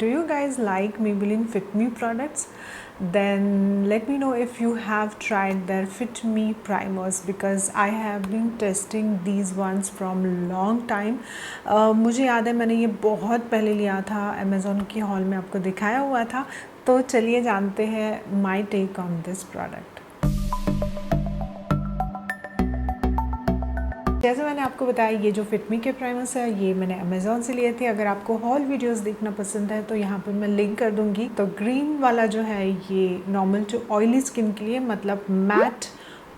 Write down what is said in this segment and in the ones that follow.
Do you guys like Maybelline Fit Me products? Then let me know if you have tried their Fit Me primers because I have been testing these ones from long time. मुझे याद है मैंने ये बहुत पहले लिया था, Amazon की हॉल में आपको दिखाया हुआ था. तो चलिए जानते हैं my take on this product. जैसे मैंने आपको बताया ये जो फिटमी के प्राइमर्स है ये मैंने अमेज़ॉन से लिए थे. अगर आपको हॉल वीडियोस देखना पसंद है तो यहाँ पे मैं लिंक कर दूँगी. तो ग्रीन वाला जो है ये नॉर्मल टू ऑयली स्किन के लिए मतलब मैट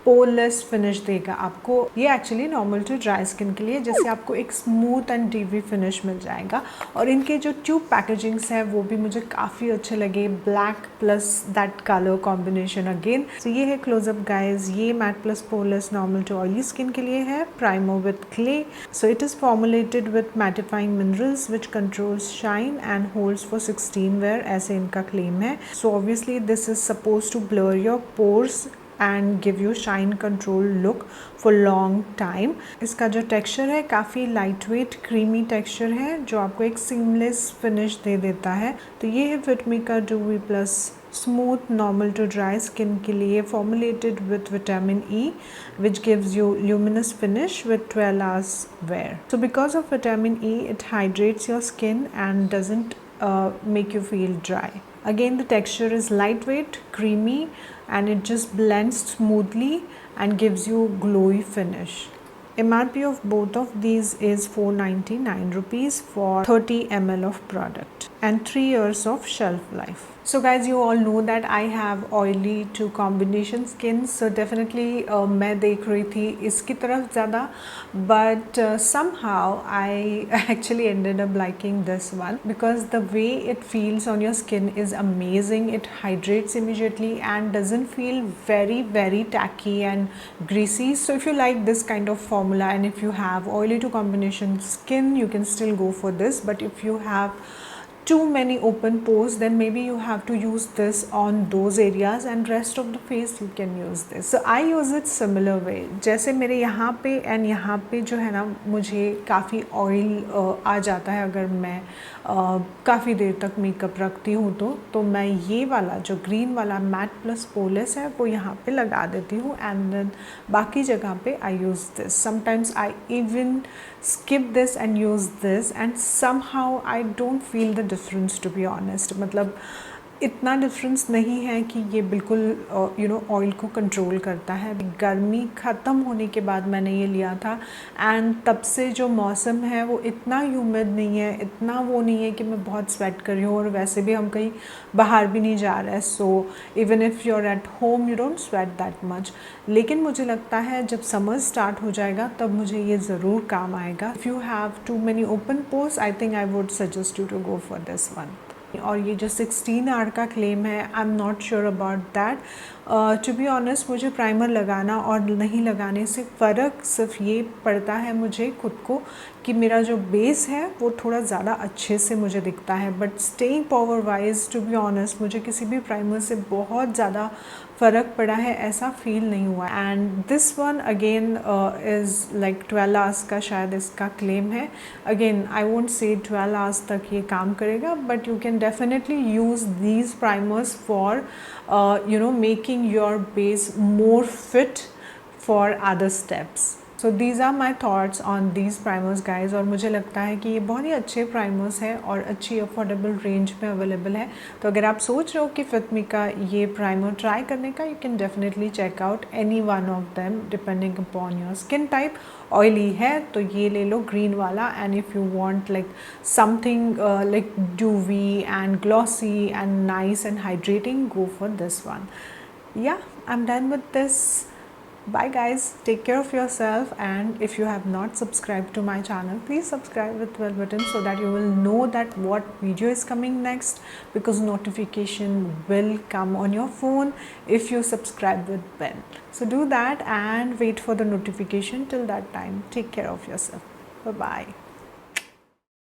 पोरलेस फिनिश देगा आपको. ये actually normal to dry skin के लिए जिससे आपको एक स्मूथ एंड डीवी फिनिश मिल जाएगा. और इनके जो ट्यूब पैकेजिंग्स है वो भी मुझे काफ़ी अच्छे लगे. Black plus that colour combination again. तो ये है क्लोजअप गाइज. ये matte plus poreless normal to oily skin के लिए है. Primer with clay. So it is formulated with mattifying minerals which controls shine and holds for 16 wear, ऐसे इनका claim है. So obviously this is suppose to blur your pores and give you shine control look for long time. इसका जो texture है काफ़ी light weight creamy texture है जो आपको एक सीमलेस फिनिश दे देता है. तो ये है फिटमी का dewy plus smooth normal to dry skin के लिए formulated with vitamin E which gives you luminous finish with 12 hours wear. So because of vitamin E it hydrates your skin and doesn't make you feel dry. Again the texture is lightweight, creamy and it just blends smoothly and gives you glowy finish. MRP of both of these is 499 rupees for 30 ml of product and 3 years of shelf life. So guys you all know that I have oily to combination skin, so definitely मैं देख रही थी इसकी तरफ ज़्यादा, but somehow I actually ended up liking this one because the way it feels on your skin is amazing. It hydrates immediately and doesn't feel very tacky and greasy. So if you like this kind of formula and if you have oily to combination skin you can still go for this, but if you have too many open pores then maybe you have to use this on those areas and rest of the face you can use this. So I use it similar way. जैसे मेरे यहाँ पे and यहाँ पे जो है ना मुझे काफ़ी ऑयल आ जाता है अगर मैं काफ़ी देर तक मेकअप रखती हूँ तो मैं ये वाला जो ग्रीन वाला मैट प्लस पोरलेस है वो यहाँ पे लगा देती हूँ एंड देन बाकी जगह पे I use this. Sometimes I even skip this and use this and somehow I don't feel the difference to be honest. मतलब इतना डिफरेंस नहीं है कि ये बिल्कुल ऑयल को कंट्रोल करता है. गर्मी ख़त्म होने के बाद मैंने ये लिया था एंड तब से जो मौसम है वो इतना ह्यूमिड नहीं है, इतना वो नहीं है कि मैं बहुत स्वेट कर रही हूँ और वैसे भी हम कहीं बाहर भी नहीं जा रहे हैं. So even if you are at home you don't sweat that much. लेकिन मुझे लगता है जब समर स्टार्ट हो जाएगा तब मुझे ये ज़रूर काम आएगा. If you have too many open pores I think I would suggest you to go for this one. और ये जो 16 आवर का क्लेम है I am not sure about that. To be honest मुझे प्राइमर लगाना और नहीं लगाने से फ़र्क सिर्फ ये पड़ता है मुझे खुद को कि मेरा जो बेस है वो थोड़ा ज़्यादा अच्छे से मुझे दिखता है. But staying power wise to be honest मुझे किसी भी प्राइमर से बहुत ज़्यादा फ़र्क पड़ा है ऐसा फील नहीं हुआ. And this one again is like 12 hours का शायद इसका क्लेम है. Again I won't say 12 hours तक ये काम करेगा but you can definitely use these primers for making your base more fit for other steps. So these are my thoughts on these primers guys. और मुझे लगता है कि ये बहुत ही अच्छे प्राइमर्स हैं और अच्छी अफोर्डेबल रेंज में अवेलेबल है. तो अगर आप सोच रहे हो कि फिटमी का ये प्राइमर ट्राई करने का you can definitely check out any one of them depending upon your skin type. Oily है तो ये ले लो ग्रीन वाला and if you want like something like dewy and glossy and nice and hydrating go for this one. Yeah, I'm done with this. Bye guys, take care of yourself and if you have not subscribed to my channel please subscribe with bell button so that you will know that what video is coming next because notification will come on your phone if you subscribe with bell. So do that and wait for the notification. Till that time take care of yourself. Bye bye.